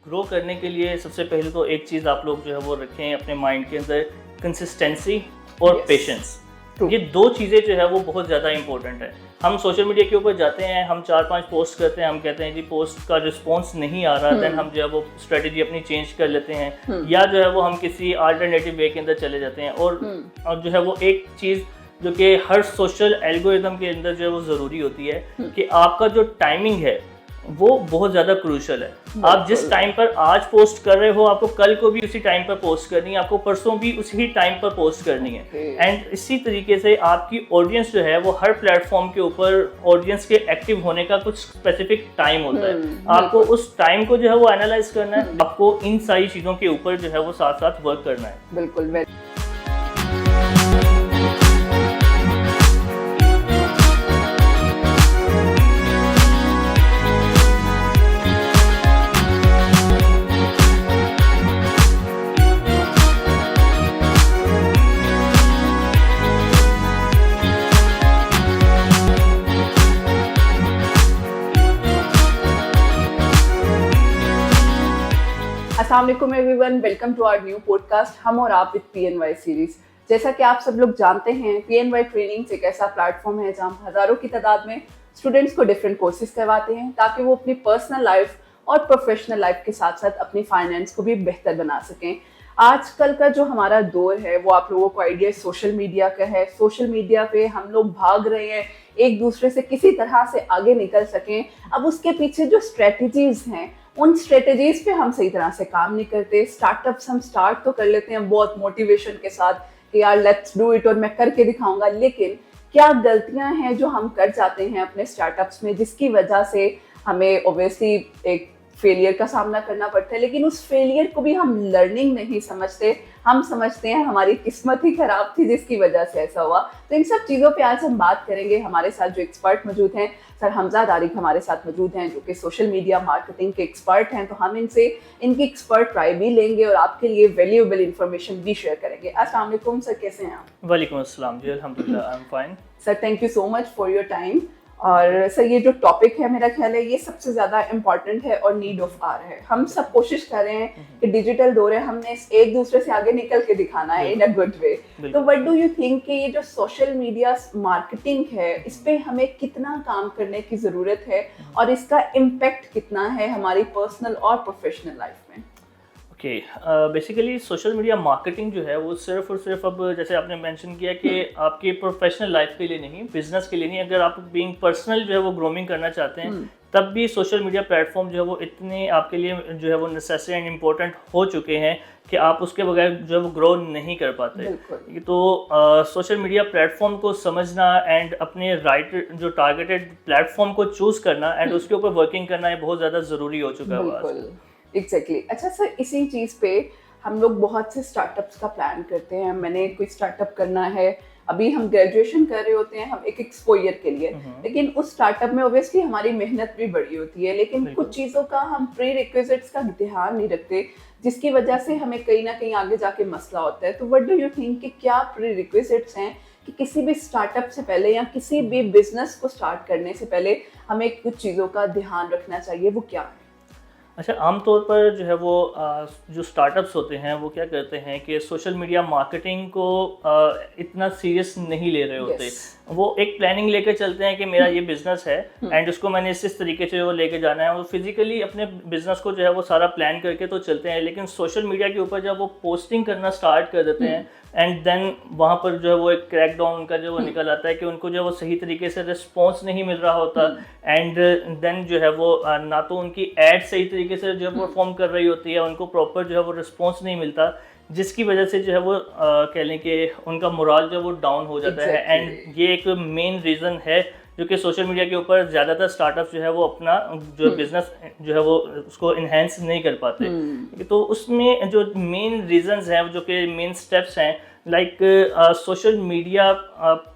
Grow करने के लिए सबसे पहले तो एक चीज़ आप लोग जो है वो रखें अपने माइंड के अंदर, कंसिस्टेंसी और पेशेंस। ये दो चीज़ें जो है वो बहुत ज़्यादा इंपॉर्टेंट है। हम सोशल मीडिया के ऊपर जाते हैं, हम 4-5 पोस्ट करते हैं, हम कहते हैं जी पोस्ट का रिस्पॉन्स नहीं आ रहा, देन हम जो है वो स्ट्रेटजी अपनी चेंज कर लेते हैं, या जो है वो हम किसी अल्टरनेटिव वे के अंदर चले जाते हैं। और जो है वो एक चीज़ जो कि हर सोशल एल्गोरिथम के अंदर जो है वो ज़रूरी होती है कि आपका जो टाइमिंग है वो बहुत ज़्यादा क्रूशल है। आप जिस टाइम पर आज पोस्ट कर रहे हो, आपको कल को भी उसी टाइम पर पोस्ट करनी है, आपको परसों भी उसी टाइम पर पोस्ट करनी है। एंड इसी तरीके से आपकी ऑडियंस जो है वो हर प्लेटफॉर्म के ऊपर ऑडियंस के एक्टिव होने का कुछ स्पेसिफिक टाइम होता है। आपको उस टाइम को जो है वो एनालाइज करना है, आपको इन सारी चीज़ों के ऊपर जो है वो साथ साथ वर्क करना है। बिल्कुल। अस्सलाम वालेकुम everyone, welcome to our new podcast हम और आप विद PNY सीरीज। जैसा कि आप सब लोग जानते हैं, PNY ट्रेनिंग्स एक ऐसा प्लेटफॉर्म है जहां हज़ारों की तादाद में स्टूडेंट्स को डिफरेंट कोर्सेज करवाते हैं ताकि वो अपनी पर्सनल लाइफ और प्रोफेशनल लाइफ के साथ साथ अपनी फाइनेंस को भी बेहतर बना सकें। आजकल का जो हमारा दौर है वो आप लोगों को आइडिया सोशल मीडिया का है। सोशल मीडिया पे हम लोग भाग रहे हैं एक दूसरे से किसी तरह से आगे निकल सकें। अब उसके पीछे जो स्ट्रेटजीज हैं उन स्ट्रेटजीज पे हम सही तरह से काम नहीं करते। स्टार्टअप्स हम स्टार्ट तो कर लेते हैं बहुत मोटिवेशन के साथ कि यार लेट्स डू इट और मैं करके दिखाऊंगा, लेकिन क्या गलतियां हैं जो हम कर जाते हैं अपने स्टार्टअप्स में जिसकी वजह से हमें ऑब्वियसली एक फेलियर का सामना करना पड़ता है, लेकिन उस फेलियर को भी हम लर्निंग नहीं समझते। हम समझते हैं हमारी किस्मत ही खराब थी जिसकी वजह से ऐसा हुआ। तो इन सब चीज़ों पे आज हम बात करेंगे। हमारे साथ जो एक्सपर्ट मौजूद हैं, सर हमजा तारिक हमारे साथ मौजूद हैं जो कि सोशल मीडिया मार्केटिंग के एक्सपर्ट हैं। तो हम इनसे इनकी एक्सपर्ट राय भी लेंगे और आपके लिए वैल्यूएबल इंफॉर्मेशन भी शेयर करेंगे। अस्सलाम वालेकुम सर, कैसे हैं आप? वालेकुम अस्सलाम जी, अल्हम्दुलिल्लाह I am fine sir. Thank you so much for your time. और सर ये जो टॉपिक है मेरा ख्याल है ये सबसे ज़्यादा इम्पॉर्टेंट है और नीड ऑफ आवर है। हम सब कोशिश कर रहे हैं कि डिजिटल दौर है, हमने एक दूसरे से आगे निकल के दिखाना है इन अ गुड वे। तो व्हाट डू यू थिंक कि ये जो सोशल मीडिया मार्केटिंग है इस पे हमें कितना काम करने की ज़रूरत है और इसका इम्पैक्ट कितना है हमारी पर्सनल और प्रोफेशनल लाइफ में? Okay, basically social media marketing जो है वो सिर्फ और सिर्फ अब जैसे आपने मेंशन किया कि आपकी प्रोफेशनल लाइफ के लिए नहीं, बिजनेस के लिए नहीं, अगर आप बीइंग पर्सनल जो है वो ग्रोमिंग करना चाहते हैं तब भी सोशल मीडिया प्लेटफॉर्म जो है वो इतने आपके लिए जो है वो नेसेसरी एंड इम्पोर्टेंट हो चुके हैं कि आप उसके बगैर जो है वो ग्रो नहीं कर पाते। तो सोशल मीडिया प्लेटफॉर्म को समझना एंड अपने राइट जो टारगेटेड प्लेटफॉर्म को चूज़ करना एंड उसके ऊपर वर्किंग करना ये बहुत ज़्यादा ज़रूरी हो चुका है। एग्जैक्टली। अच्छा सर, इसी चीज़ पे हम लोग बहुत से स्टार्टअप्स का प्लान करते हैं। मैंने कोई स्टार्टअप करना है, अभी हम ग्रेजुएशन कर रहे होते हैं हम एक एक्सपोजर के लिए, लेकिन उस स्टार्टअप में ऑब्वियसली हमारी मेहनत भी बड़ी होती है, लेकिन कुछ चीज़ों का हम प्री रिक्विजिट्स का ध्यान नहीं रखते जिसकी वजह से हमें कहीं ना कहीं आगे जाके मसला होता है। तो व्हाट डू यू थिंक कि क्या प्री रिक्विजिट्स हैं कि किसी भी स्टार्टअप से पहले या किसी भी बिजनेस को स्टार्ट करने से पहले हमें कुछ चीज़ों का ध्यान रखना चाहिए, वो क्या है? अच्छा, आमतौर पर जो है वो जो स्टार्टअप्स होते हैं वो क्या करते हैं कि सोशल मीडिया मार्केटिंग को इतना सीरियस नहीं ले रहे होते। वो एक प्लानिंग लेकर चलते हैं कि मेरा ये बिजनेस है एंड उसको मैंने इस तरीके से वो लेके जाना है। वो फिजिकली अपने बिजनेस को जो है वो सारा प्लान करके तो चलते हैं, लेकिन सोशल मीडिया के ऊपर जब वो पोस्टिंग करना स्टार्ट कर देते हैं एंड देन वहाँ पर जो है वो एक क्रैकडाउन उनका जो वो निकल आता है कि उनको जो है वो सही तरीके से रिस्पॉन्स नहीं मिल रहा होता एंड देन जो है वो ना तो उनकी एड सही तरीके से जो परफॉर्म कर रही होती है, उनको प्रॉपर जो है वो रिस्पॉन्स नहीं मिलता, जिसकी वजह से जो है वो कह लें कि उनका मोरल जो है वो डाउन हो जाता है। एंड ये एक मेन रीज़न है जो कि सोशल मीडिया के ऊपर ज़्यादातर स्टार्टअप जो है वो अपना जो बिजनेस जो है वो उसको इन्हेंस नहीं कर पाते। तो उसमें जो मेन रीजंस हैं, जो कि मेन स्टेप्स हैं लाइक सोशल मीडिया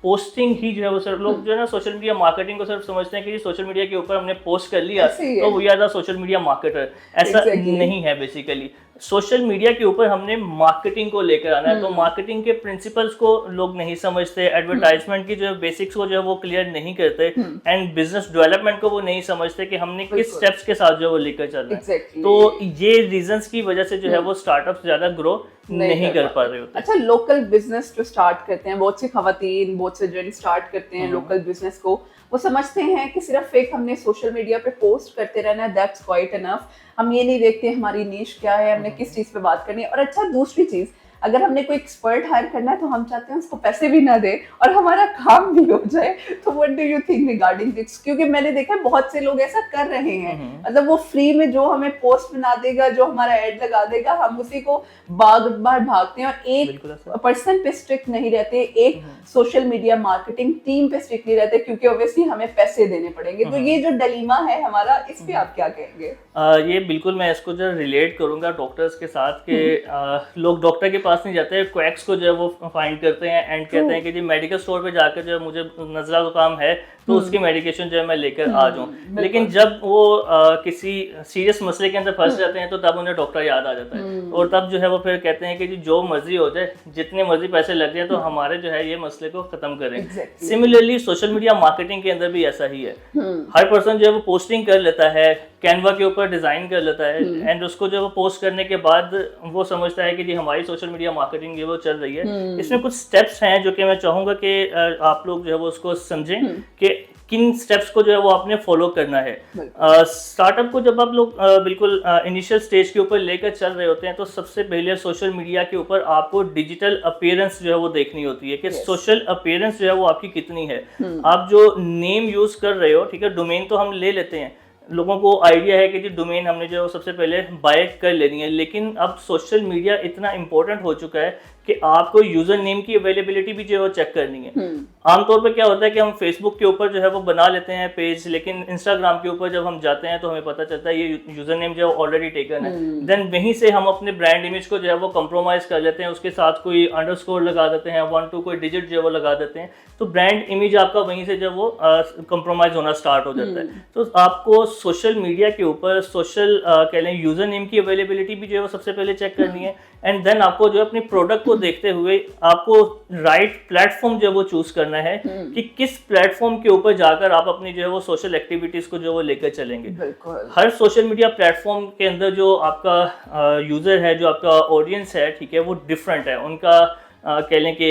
पोस्टिंग ही जो है वो सर लोग जो है ना सोशल मीडिया मार्केटिंग को सिर्फ समझते हैं कि सोशल मीडिया के ऊपर हमने पोस्ट कर लिया तो we are the social media marketer. ऐसा नहीं है बेसिकली। सोशल मीडिया के ऊपर हमने मार्केटिंग को लेकर आना है, तो मार्केटिंग के प्रिंसिपल्स को लोग नहीं समझते, एडवर्टाइजमेंट की जो बेसिक्स को जो है वो क्लियर नहीं करते, एंड बिजनेस डेवलपमेंट को वो नहीं समझते कि हमने किस स्टेप्स के साथ जो वो लेकर चलना है। तो ये रीजंस की वजह से जो है वो स्टार्टअप्स ज्यादा ग्रो नहीं कर पा रहे होते। अच्छा, लोकल बिजनेस जो स्टार्ट करते हैं, बहुत से खवातीन, बहुत से जेंट्स स्टार्ट करते हैं लोकल बिजनेस को, वो समझते हैं कि सिर्फ एक हमने सोशल मीडिया पे पोस्ट करते रहना है, दैट्स क्वाइट इनफ। हम ये नहीं देखते हमारी नीश क्या है, हमने किस चीज पे बात करनी है। और अच्छा, दूसरी चीज, अगर हमने कोई एक्सपर्ट हायर करना है तो हम चाहते हैं उसको पैसे भी ना दे और हमारा काम भी हो जाए। तो what do you think regarding this? क्योंकि मैंने देखा है बहुत से लोग ऐसा कर रहे हैं, मतलब वो फ्री में जो हमें पोस्ट बना देगा, जो हमारा एड लगा देगा, हम उसी को बार बार भागते हैं और एक पर्सन पे स्ट्रिक्ट नहीं रहते, एक सोशल मीडिया मार्केटिंग टीम पे स्ट्रिक्ट नहीं रहते, क्योंकि ऑब्वियसली हमें पैसे देने पड़ेंगे। तो ये जो डिलेमा है हमारा, इस पे आप क्या कहेंगे? ये बिल्कुल मैं इसको जो रिलेट करूंगा डॉक्टर्स के साथ के लोग डॉक्टर के पास नहीं जाते, क्वैक्स को जो है वो फाइंड करते हैं एंड कहते हैं कि जी मेडिकल स्टोर पे जाकर जो मुझे नज़ला जुकाम है तो उसकी मेडिकेशन जो है मैं लेकर आ जाऊँ। लेकिन जब वो किसी सीरियस मसले के अंदर फंस जाते हैं तो तब उन्हें डॉक्टर याद आ जाता है और तब जो है वो फिर कहते हैं कि जी जो मर्जी हो जाए, जितने मर्जी पैसे लग जाए, तो हमारे जो है ये मसले को खत्म करें। सिमिलरली सोशल मीडिया मार्केटिंग के अंदर भी ऐसा ही है। हर पर्सन जो है वो पोस्टिंग कर लेता है, कैनवा के ऊपर डिजाइन कर लेता है एंड उसको जो वो पोस्ट करने के बाद वो समझता है कि जी हमारी सोशल मीडिया मार्केटिंग ये वो चल रही है। इसमें कुछ स्टेप्स हैं जो कि मैं चाहूंगा कि आप लोग जो है वो उसको समझें कि किन स्टेप्स को जो है वो आपने फॉलो करना है। स्टार्टअप को जब आप लोग बिल्कुल इनिशियल स्टेज के ऊपर लेकर चल रहे होते हैं तो सबसे पहले सोशल मीडिया के ऊपर आपको डिजिटल अपीयरेंस जो है वो देखनी होती है कि सोशल अपीयरेंस जो है वो आपकी कितनी है। आप जो नेम यूज कर रहे हो, ठीक है, डोमेन तो हम ले लेते हैं, लोगों को आइडिया है कि जी डोमेन हमने जो सबसे पहले बाय कर लेनी है, लेकिन अब सोशल मीडिया इतना इंपॉर्टेंट हो चुका है कि आपको यूजर नेम की अवेलेबिलिटी भी जो है वो चेक करनी है। आमतौर पे क्या होता है कि हम फेसबुक के ऊपर जो है वो बना लेते हैं पेज, लेकिन इंस्टाग्राम के ऊपर जब हम जाते हैं तो हमें पता चलता है ये यूजर नेम जो है ऑलरेडी टेकन है। देन वहीं से हम अपने ब्रांड इमेज को जो है वो कंप्रोमाइज कर लेते हैं, उसके साथ कोई अंडरस्कोर लगा देते हैं, 1-2 कोई डिजिट जो है वो लगा देते हैं, तो ब्रांड इमेज आपका वहीं से जब वो कंप्रोमाइज होना स्टार्ट हो जाता है। तो आपको सोशल मीडिया के ऊपर सोशल कह लें यूजर नेम की अवेलेबिलिटी भी जो है वो सबसे पहले चेक करनी है एंड देन आपको जो है अपने प्रोडक्ट को देखते हुए आपको राइट प्लेटफॉर्म जो है वो चूज करना है कि किस प्लेटफॉर्म के ऊपर जाकर आप अपनी जो है वो सोशल एक्टिविटीज को जो वो लेकर चलेंगे। हर सोशल मीडिया प्लेटफॉर्म के अंदर जो आपका यूजर है, जो आपका ऑडियंस है, ठीक है, वो डिफरेंट है, उनका कह लें कि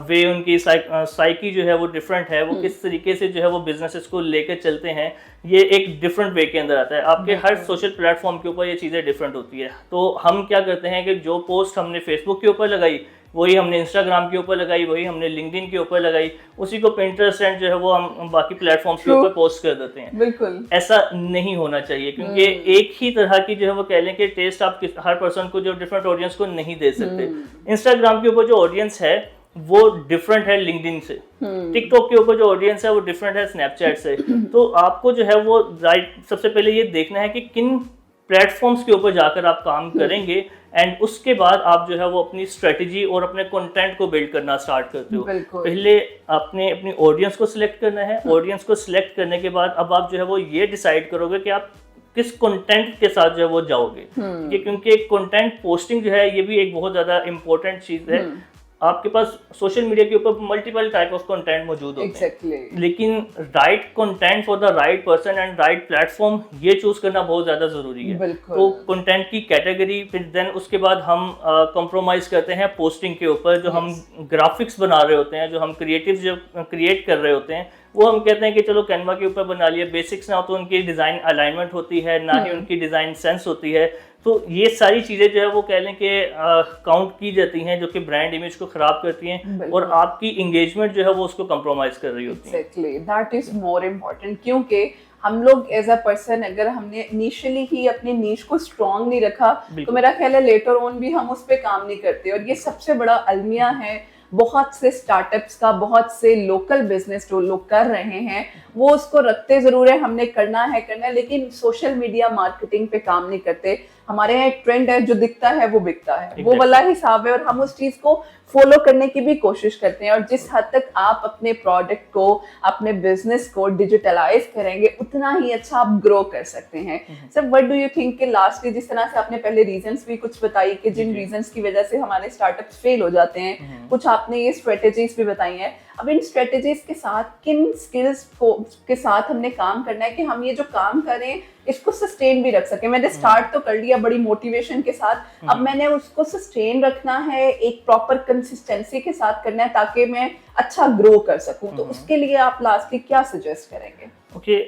वे उनकी साइकी जो है वो डिफरेंट है, वो किस तरीके से जो है वो बिजनेसेस को लेकर चलते हैं, ये एक डिफरेंट वे के अंदर आता है। आपके हर सोशल प्लेटफॉर्म के ऊपर ये चीज़ें डिफरेंट होती है। तो हम क्या करते हैं कि जो पोस्ट हमने फेसबुक के ऊपर लगाई वही हमने इंस्टाग्राम के ऊपर लगाई, वही हमने लिंक्डइन के ऊपर लगाई, उसी को पिंटरेस्ट एंड जो है वो हम बाकी प्लेटफॉर्म्स के ऊपर पोस्ट कर देते हैं। बिल्कुल ऐसा नहीं होना चाहिए, क्योंकि एक ही तरह की जो है वो कह लें कि टेस्ट आप हर पर्सन को जो डिफरेंट ऑडियंस को नहीं दे सकते। इंस्टाग्राम के ऊपर जो ऑडियंस है वो डिफरेंट है लिंक्डइन से, टिकटॉक के ऊपर जो ऑडियंस है वो डिफरेंट है स्नैपचैट से। तो आपको जो है वो राइट सबसे पहले ये देखना है कि किन प्लेटफॉर्म्स के ऊपर जाकर आप काम करेंगे एंड उसके बाद आप जो है वो अपनी स्ट्रेटजी और अपने कंटेंट को बिल्ड करना स्टार्ट करते हो। पहले आपने अपनी ऑडियंस को सिलेक्ट करना है, ऑडियंस को सिलेक्ट करने के बाद अब आप जो है वो ये डिसाइड करोगे कि आप किस कंटेंट के साथ जो है वो जाओगे, ठीक है, क्योंकि कंटेंट पोस्टिंग जो है ये भी एक बहुत ज़्यादा इंपॉर्टेंट चीज़ है। आपके पास सोशल मीडिया के ऊपर मल्टीपल टाइप ऑफ कंटेंट मौजूद होते हैं, लेकिन right content for the right person and right platform ये चूज करना बहुत ज्यादा जरूरी है। तो कंटेंट की कैटेगरी, फिर देन उसके बाद हम कॉम्प्रोमाइज करते हैं पोस्टिंग के ऊपर। जो हम ग्राफिक्स बना रहे होते हैं, जो हम क्रिएटिव जो क्रिएट कर रहे होते हैं, वो हम कहते हैं कि चलो कैनवा के ऊपर बना लिया, बेसिक्स ना हो तो उनकी डिज़ाइन अलाइनमेंट होती है, ना ही उनकी डिज़ाइन सेंस होती है। तो ये सारी चीज़ें जो है वो कह लें कि काउंट की जाती हैं, जो कि ब्रांड इमेज को ख़राब करती हैं और आपकी इंगेजमेंट जो है वो उसको कंप्रोमाइज़ कर रही होती है। Exactly, that is more important, क्योंकि हम लोग एज अ पर्सन अगर हमने इनिशियली ही अपनी नीश को स्ट्रॉन्ग नहीं रखा तो मेरा ख्याल है लेटर ऑन भी हम उस पर काम नहीं करते। और ये सबसे बड़ा अलमिया है बहुत से स्टार्टअप्स का, बहुत से लोकल बिजनेस जो लोग कर रहे हैं, वो उसको रखते ज़रूर है हमने करना है, लेकिन सोशल मीडिया मार्केटिंग पे काम नहीं करते। हमारे यहाँ एक ट्रेंड है, जो दिखता है वो बिकता है, वो Exactly. वाला हिसाब है और हम उस चीज को फॉलो करने की भी कोशिश करते हैं। और जिस हद तक आप अपने प्रोडक्ट को, अपने बिजनेस को डिजिटलाइज करेंगे, उतना ही अच्छा आप ग्रो कर सकते हैं। Sir, what do you think कि लास्टली, जिस तरह से आपने पहले रीजंस भी कुछ बताई कि जिन रीजंस की वजह से हमारे स्टार्टअप्स फेल हो जाते हैं, कुछ आपने ये स्ट्रेटेजीज भी बताई हैं, अब इन स्ट्रेटेजीज के साथ किन स्किल्स को के साथ हमने काम करना है कि हम ये जो काम करें इसको सस्टेन भी रख सके। मैंने स्टार्ट तो कर लिया बड़ी मोटिवेशन के साथ, अब मैंने उसको सस्टेन रखना है, एक प्रॉपर कंसिस्टेंसी के साथ करना है ताकि मैं अच्छा ग्रो कर सकूं। तो उसके लिए आप लास्टली क्या सजेस्ट करेंगे? ओके,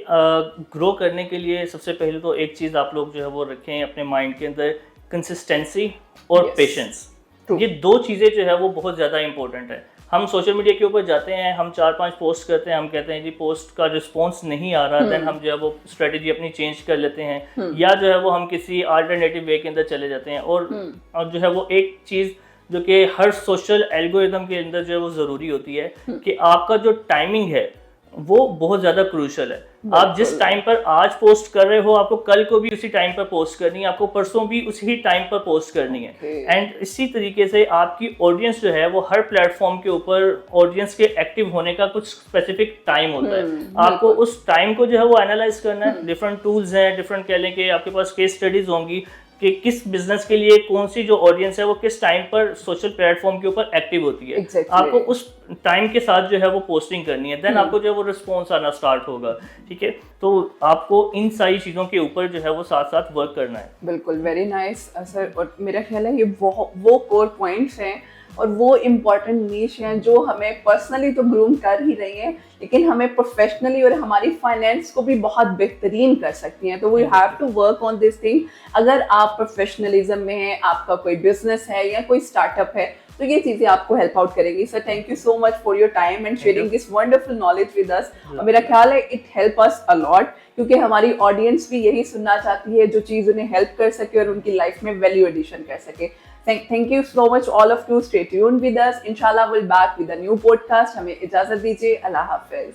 ग्रो करने के लिए सबसे पहले तो एक चीज़ आप लोग जो है वो रखें अपने माइंड के अंदर, कंसिस्टेंसी और पेशेंस। ये दो चीज़ें जो है वो बहुत ज़्यादा इंपॉर्टेंट है। हम सोशल मीडिया के ऊपर जाते हैं, हम 4-5 पोस्ट करते हैं, हम कहते हैं जी पोस्ट का रिस्पॉन्स नहीं आ रहा, देन हम जो है वो स्ट्रेटेजी अपनी चेंज कर लेते हैं, या जो है वो हम किसी अल्टरनेटिव वे के अंदर चले जाते हैं। और जो है वो एक चीज़ जो कि हर सोशल एल्गोरिथम के अंदर जो है वो ज़रूरी होती है कि आपका जो टाइमिंग है वो बहुत ज़्यादा क्रूशल है। आप जिस टाइम पर आज पोस्ट कर रहे हो, आपको कल को भी उसी टाइम पर पोस्ट करनी है, आपको परसों भी उसी टाइम पर पोस्ट करनी है। एंड इसी तरीके से आपकी ऑडियंस जो है वो हर प्लेटफॉर्म के ऊपर ऑडियंस के एक्टिव होने का कुछ स्पेसिफिक टाइम होता है। आपको उस टाइम को जो है वो एनालाइज करना है। डिफरेंट टूल्स हैं, डिफरेंट कह लें कि आपके पास केस स्टडीज होंगी कि किस बिजनेस के लिए कौन सी जो ऑडियंस है वो किस टाइम पर सोशल प्लेटफॉर्म के ऊपर एक्टिव होती है। आपको उस टाइम के साथ जो है वो पोस्टिंग करनी है, देन आपको जो है वो रिस्पॉन्स आना स्टार्ट होगा। ठीक है, तो आपको इन सारी चीज़ों के ऊपर जो है वो साथ साथ वर्क करना है। बिल्कुल, वेरी नाइस सर। और मेरा ख्याल है ये वो कोर पॉइंट्स हैं और वो इम्पॉर्टेंट नीश हैं जो हमें पर्सनली तो ग्रूम कर ही रही हैं, लेकिन हमें प्रोफेशनली और हमारी फाइनेंस को भी बहुत बेहतरीन कर सकती हैं। तो we have to work on this thing. अगर आप प्रोफेशनलिज्म में हैं, आपका कोई बिजनेस है या कोई स्टार्टअप है, तो ये चीज़ें आपको हेल्प आउट करेंगी। Sir, thank you so much for your time and sharing this wonderful knowledge with us. और मेरा ख्याल है it help us a lot, क्योंकि हमारी ऑडियंस भी यही सुनना चाहती है, जो चीज़ उन्हें हेल्प कर सके और उनकी लाइफ में वैल्यू एडिशन कर सके। Thank you so much all of you. Stay tuned with us. Inshallah we'll back with a new podcast. हमें इजाजत दीजिए। अल्लाह हाफिज।